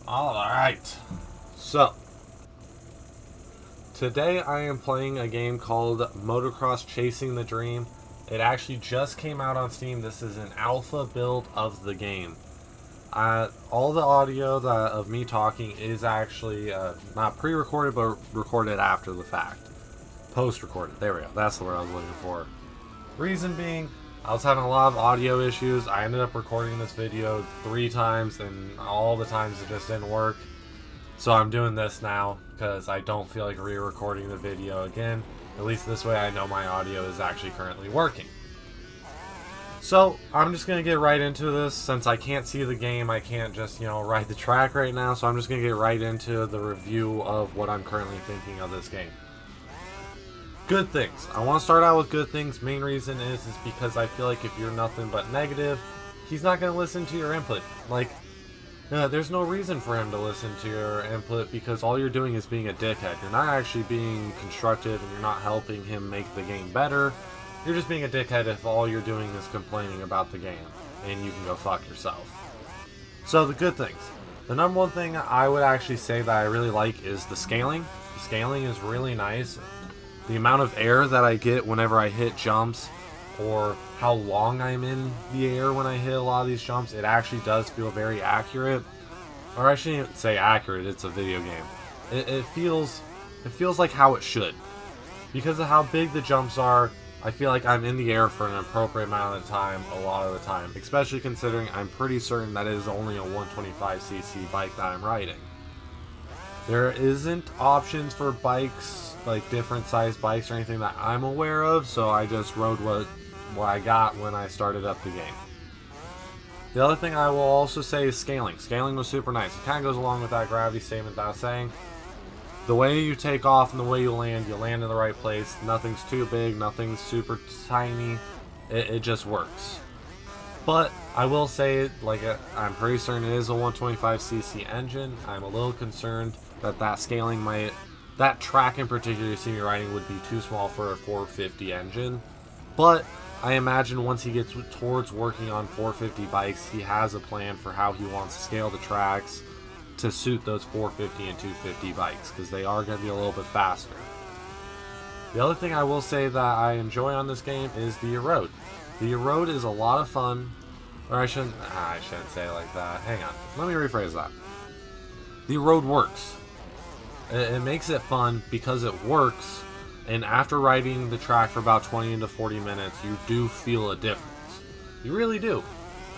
Alright, so today I am playing a game called Motocross Chasing the Dream. It actually just came out on Steam. This is an alpha build of the game. All the audio of me talking is actually not pre-recorded, but recorded after the fact. Post-recorded, there we go, that's the word I was looking for. Reason being, I was having a lot of audio issues. I ended up recording this video 3 times, and all the times it just didn't work. So I'm doing this now, because I don't feel like re-recording the video again. At least this way I know my audio is actually currently working. So, I'm just going to get right into this. Since I can't see the game, I can't just, ride the track right now. So I'm just going to get right into the review of what I'm currently thinking of this game. Good things. I want to start out with good things. Main reason is because I feel like if you're nothing but negative, he's not going to listen to your input. There's no reason for him to listen to your input because all you're doing is being a dickhead. You're not actually being constructive and you're not helping him make the game better. You're just being a dickhead if all you're doing is complaining about the game, and you can go fuck yourself. So the good things. The number one thing I would actually say that I really like is the scaling. The scaling is really nice. The amount of air that I get whenever I hit jumps, or how long I'm in the air when I hit a lot of these jumps, it actually does feel very accurate. Or I shouldn't say accurate, it's a video game. It feels like how it should. Because of how big the jumps are, I feel like I'm in the air for an appropriate amount of time a lot of the time. Especially considering I'm pretty certain that it is only a 125cc bike that I'm riding. There isn't options for bikes, like different size bikes or anything that I'm aware of, so I just rode what I got when I started up the game. The other thing I will also say is scaling. Scaling was super nice. It kind of goes along with that gravity statement that I was saying. The way you take off and the way you land in the right place. Nothing's too big, nothing's super tiny. It just works. But I will say, I'm pretty certain it is a 125cc engine. I'm a little concerned that scaling that track in particular you see me riding would be too small for a 450 engine. But I imagine once he gets towards working on 450 bikes, he has a plan for how he wants to scale the tracks to suit those 450 and 250 bikes, because they are going to be a little bit faster. The other thing I will say that I enjoy on this game is the erode. The erode is a lot of fun, or I shouldn't say it like that. Hang on, let me rephrase that. The erode works. It makes it fun because it works, and after riding the track for about 20 to 40 minutes, you do feel a difference. You really do.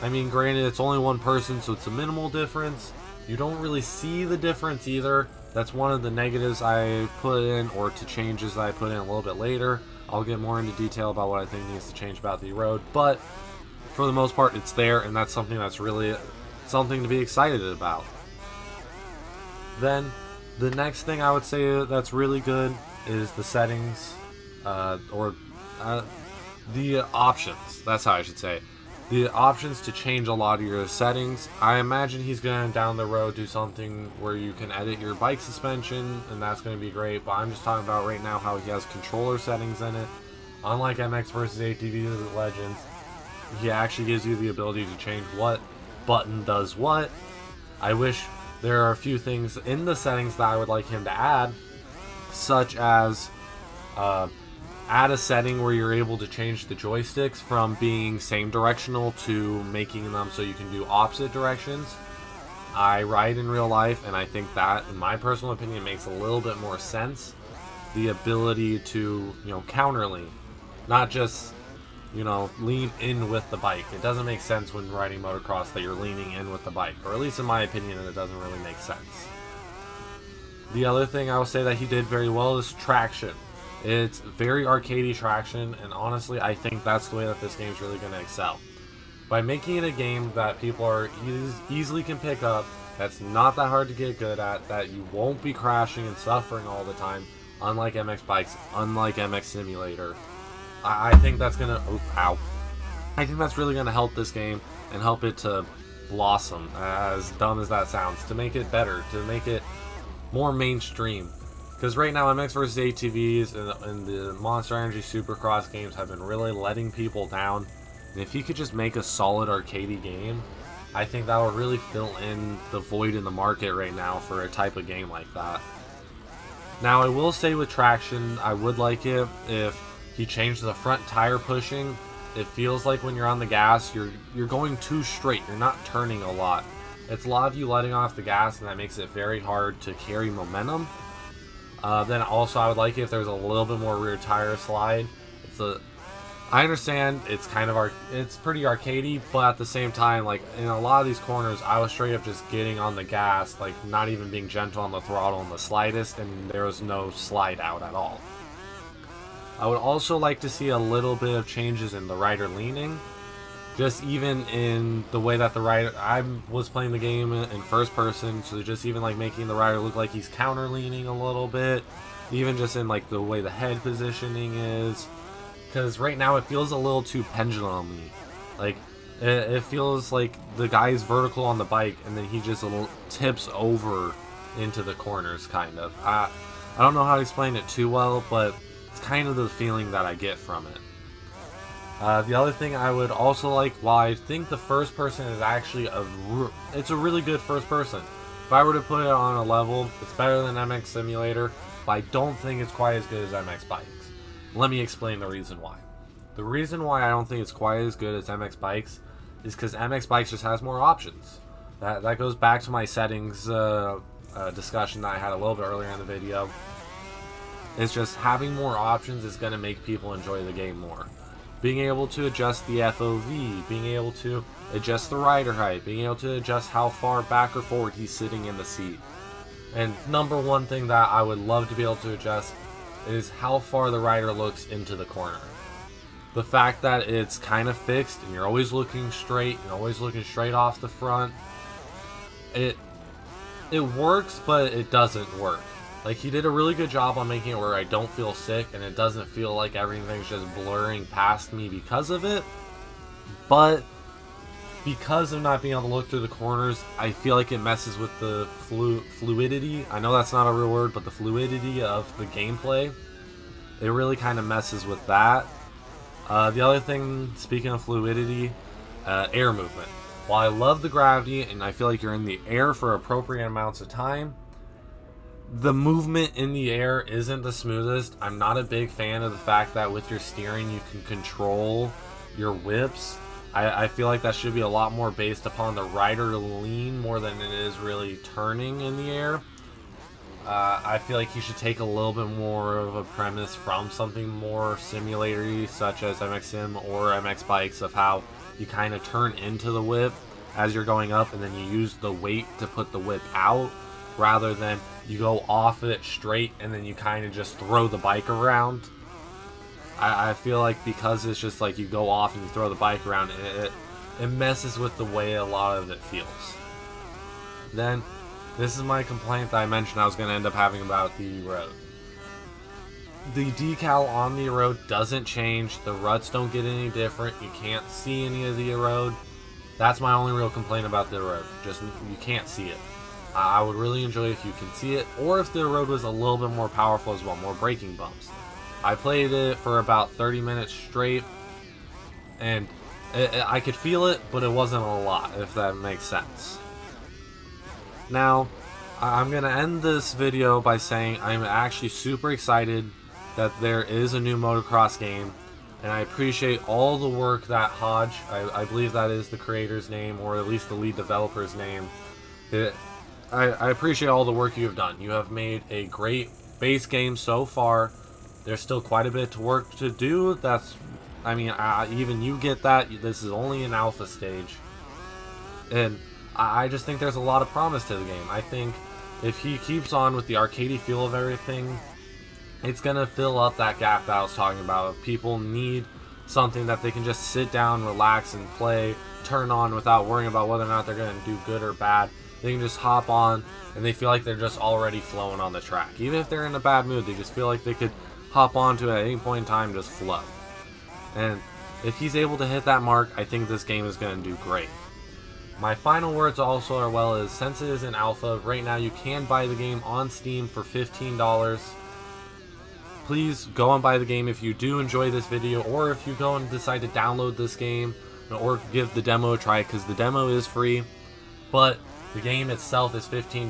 I mean, granted, it's only one person, so it's a minimal difference. You don't really see the difference either. That's one of the negatives I put in, or to changes that I put in a little bit later. I'll get more into detail about what I think needs to change about the erode, but for the most part, it's there, and that's something that's really something to be excited about. Then, the next thing I would say that's really good is the settings, the options. That's how I should say it. The options to change a lot of your settings. I imagine he's going to down the road do something where you can edit your bike suspension, and that's going to be great, but I'm just talking about right now how he has controller settings in it. Unlike MX vs. ATV Legends, he actually gives you the ability to change what button does what. I wish there are a few things in the settings that I would like him to add, such as add a setting where you're able to change the joysticks from being same directional to making them so you can do opposite directions. I ride in real life, and I think that, in my personal opinion, makes a little bit more sense. The ability to, counter lean, not just, lean in with the bike. It doesn't make sense when riding motocross that you're leaning in with the bike, or at least in my opinion, it doesn't really make sense. The other thing I will say that he did very well is traction. It's very arcadey traction, and honestly, I think that's the way that this game is really going to excel. By making it a game that people are easily can pick up, that's not that hard to get good at, that you won't be crashing and suffering all the time, unlike MX bikes, unlike MX Simulator. I think that's going to... I think that's really going to help this game and help it to blossom, as dumb as that sounds, to make it better, to make it more mainstream. Because right now, MX vs. ATVs and the Monster Energy Supercross games have been really letting people down. And if you could just make a solid arcadey game, I think that would really fill in the void in the market right now for a type of game like that. Now, I will say with traction, I would like it if he changed the front tire pushing. It feels like when you're on the gas, you're going too straight. You're not turning a lot. It's a lot of you letting off the gas, and that makes it very hard to carry momentum. Then also, I would like it if there's a little bit more rear tire slide. I understand it's kind of it's pretty arcadey, but at the same time, like in a lot of these corners, I was straight up just getting on the gas, like not even being gentle on the throttle in the slightest, and there was no slide out at all. I would also like to see a little bit of changes in the rider leaning, just even in the way that the rider. I was playing the game in first person, so just even like making the rider look like he's counter leaning a little bit, even just in like the way the head positioning is. Because right now it feels a little too pendulum-y. Like, it feels like the guy's vertical on the bike and then he just tips over into the corners, kind of. I don't know how to explain it too well, but it's kind of the feeling that I get from it. The other thing I would also like, while I think the first person is actually it's a really good first person. If I were to put it on a level, it's better than MX Simulator, but I don't think it's quite as good as MX Bikes. Let me explain the reason why. The reason why I don't think it's quite as good as MX Bikes is because MX Bikes just has more options. That goes back to my settings discussion that I had a little bit earlier in the video. It's just having more options is going to make people enjoy the game more. Being able to adjust the FOV, being able to adjust the rider height, being able to adjust how far back or forward he's sitting in the seat. And number one thing that I would love to be able to adjust is how far the rider looks into the corner. The fact that it's kind of fixed and you're always looking straight, you're always looking straight off the front, it works, but it doesn't work. Like, he did a really good job on making it where I don't feel sick and it doesn't feel like everything's just blurring past me because of it. But because of not being able to look through the corners, I feel like it messes with the fluidity. I know that's not a real word, but the fluidity of the gameplay. It really kind of messes with that. The other thing, speaking of fluidity, air movement. While I love the gravity and I feel like you're in the air for appropriate amounts of time, the movement in the air isn't the smoothest. I'm not a big fan of the fact that with your steering you can control your whips. I feel like that should be a lot more based upon the rider lean more than it is really turning in the air. I feel like you should take a little bit more of a premise from something more simulator-y, such as MX Sim or MX Bikes, of how you kind of turn into the whip as you're going up and then you use the weight to put the whip out, rather than you go off it straight and then you kind of just throw the bike around. I feel like because it's just like you go off and you throw the bike around, it messes with the way a lot of it feels. Then, this is my complaint that I mentioned I was going to end up having about the road. The decal on the road doesn't change. The ruts don't get any different. You can't see any of the road. That's my only real complaint about the road. Just, you can't see it. I would really enjoy if you can see it, or if the road was a little bit more powerful as well, more braking bumps. I played it for about 30 minutes straight, and I could feel it, but it wasn't a lot, if that makes sense. Now, I'm going to end this video by saying I'm actually super excited that there is a new motocross game, and I appreciate all the work that Hodge, I believe that is the creator's name, or at least the lead developer's name. I appreciate all the work you have done. You have made a great base game so far. There's still quite a bit of work to do. Even you get that. This is only an alpha stage. And I just think there's a lot of promise to the game. I think if he keeps on with the arcadey feel of everything, it's going to fill up that gap that I was talking about. If people need something that they can just sit down, relax, and play, turn on without worrying about whether or not they're going to do good or bad. They can just hop on and they feel like they're just already flowing on the track. Even if they're in a bad mood, they just feel like they could hop onto it at any point in time, just flow. And if he's able to hit that mark, I think this game is going to do great. My final words also are, well, is since it is an alpha, right now you can buy the game on Steam for $15. Please go and buy the game if you do enjoy this video, or if you go and decide to download this game. or give the demo a try, because the demo is free, but the game itself is $15,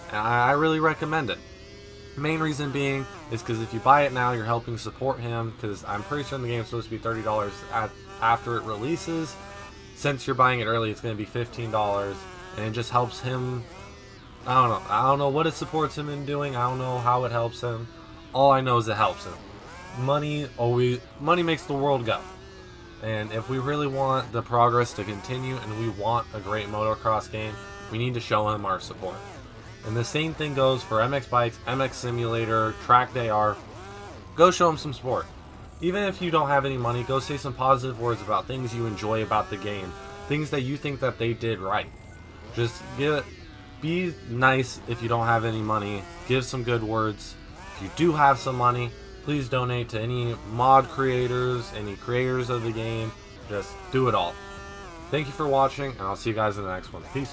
and I really recommend it. The main reason being is because if you buy it now, you're helping support him, because I'm pretty sure the game's supposed to be $30 after it releases. Since you're buying it early, it's going to be $15, and it just helps him. I don't know what it supports him in doing. I don't know how it helps him. All I know is it helps him. Money makes the world go. And if we really want the progress to continue and we want a great motocross game, we need to show him our support. And the same thing goes for MX Bikes, MX Simulator, Track Day R. Go show him some support. Even if you don't have any money, go say some positive words about things you enjoy about the game, things that you think that they did right. Just be nice. If you don't have any money, give some good words. If you do have some money, please donate to any mod creators, any creators of the game. Just do it all. Thank you for watching, and I'll see you guys in the next one. Peace.